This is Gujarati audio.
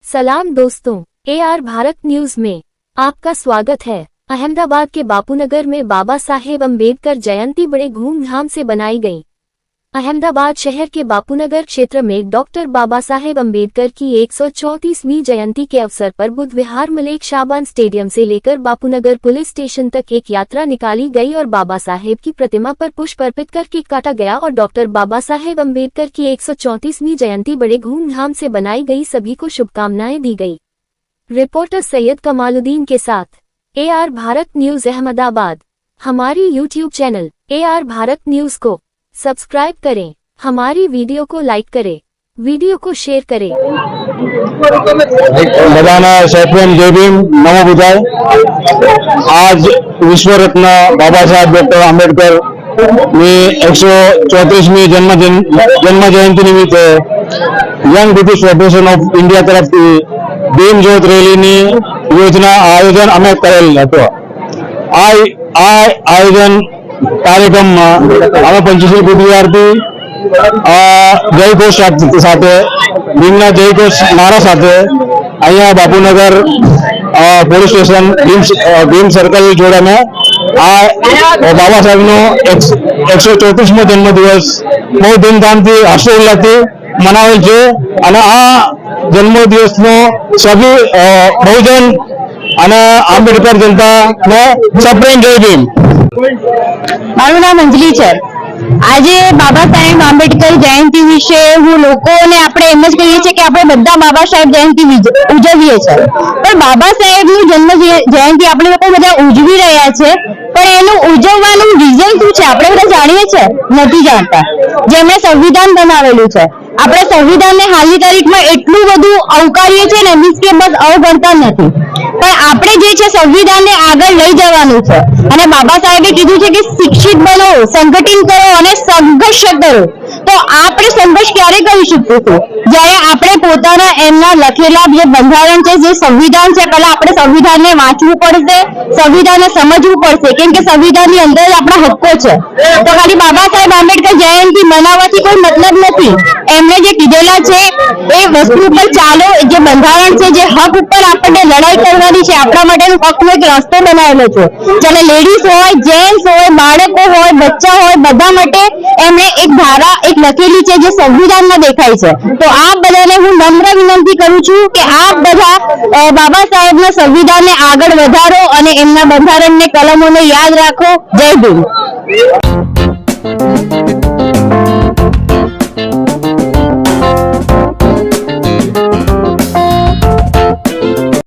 सलाम दोस्तों, AR भारत न्यूज में आपका स्वागत है। अहमदाबाद के बापूनगर में बाबा साहेब अम्बेडकर जयंती बड़े धूमधाम से बनाई गई। अहमदाबाद शहर के बापूनगर क्षेत्र में डॉक्टर बाबा साहेब अम्बेडकर की 134वीं जयंती के अवसर पर बुधवार मलिक शाबान स्टेडियम से लेकर बापूनगर पुलिस स्टेशन तक एक यात्रा निकाली गई और बाबा साहेब की प्रतिमा पर पुष्प अर्पित कर केक काटा गया और डॉक्टर बाबा साहेब अम्बेडकर की 134वीं जयंती बड़े धूमधाम से बनाई गई। सभी को शुभकामनाएं दी गई। रिपोर्टर सैयद कमालुद्दीन के साथ AR भारत न्यूज अहमदाबाद। हमारी YouTube channel AR Bharat news को सब्सक्राइब करें, हमारी वीडियो को लाइक करें, वीडियो को शेयर करें। बधाने सैप्रेम जय भीम, नमो बुद्धाय। आज विश्व रत्न बाबा साहेब डॉक्टर आंबेडकर ની 134મી જન્મ જયંતિ નિમિત્તે young British federation of India તરફથી ભીમ જ્યોત રેલીની યોજના આયોજન અમે કરેલ હતો। આ આયોજન કાર્યક્રમમાં અમે પંચશીલ બુધવારથી જયઘોષ સાથે ભીમના જયઘોષ નારા સાથે અહીંયા Bapunagar police station Bhim circle જોડે બાબા સાહેબનો 134મો જન્મદિવસ બહુ ધૂમધામથી હર્ષોલ્લાસથી મનાવેલ છે અને આ જન્મદિવસનો સભી બહુજન અને આંબેડકર જનતાને સપ્રેમ જય ભીમ। મારું નામ અંજલિ છે। આજે બાબા સાહેબ આંબેડકર જયંતિ વિશે હું લોકોને આપણે એમ જ કહીએ છીએ કે આપણે બધા બાબા સાહેબ જયંતિ ઉજવીએ છીએ, પણ બાબા સાહેબની જન્મ જયંતિ આપણે લોકો બધા ઉજવી રહ્યા છે, પણ એનું ઉજવવાનું રીઝન શું છે આપણે બધા જાણીએ છીએ નથી જાણતા। જેમણે સંવિધાન બનાવેલું છે, આપણે સંવિધાનને હાલની તારીખમાં એટલું બધું અવકારીએ છીએ ને, મીન્સ કે બસ અવગણતા નથી, પણ આપણે જે છે સંવિધાનને આગળ લઈ જવાનું છે। અને બાબા સાહેબે કીધું છે કે શિક્ષિત બનો, સંગઠિત કરો અને સંઘર્ષ કરો। તો આપણે સંઘર્ષ ક્યારે કરી શકીશું? જ્યારે આપણે પોતાના એમના લખેલા જે બંધારણ છે, જે સંવિધાન છે, પહેલા આપણે સંવિધાનને વાંચવું પડશે, સંવિધાનને સમજવું પડશે, કેમ કે સંવિધાનની અંદર જ આપણા હક્કો છે। તો ખાલી બાબા સાહેબ આંબેડકર જયંતિ મનાવવાથી કોઈ મતલબ નથી। એમણે જે કીધેલા છે એ વસ્તુ ઉપર ચાલો, જે બંધારણ છે, જે હક ઉપર આપણને લડાઈ કરવાની છે, આપણા માટેનો હકનો એક રસ્તો બનાવેલો છે। ચાલે લેડીઝ હોય, જેન્ટ્સ હોય, બાળકો હોય, બચ્ચા હોય, બધા માટે એમણે એક ધારા એક લખેલી છે જે સંવિધાનમાં દેખાય છે। તો આ બધાને હું નમ્ર વિનંતી કરું છું કે આ બધા બાબા સાહેબના સંવિધાનને આગળ વધારો અને એમના બંધારણને કલમોને યાદ રાખો। જય ભીમ।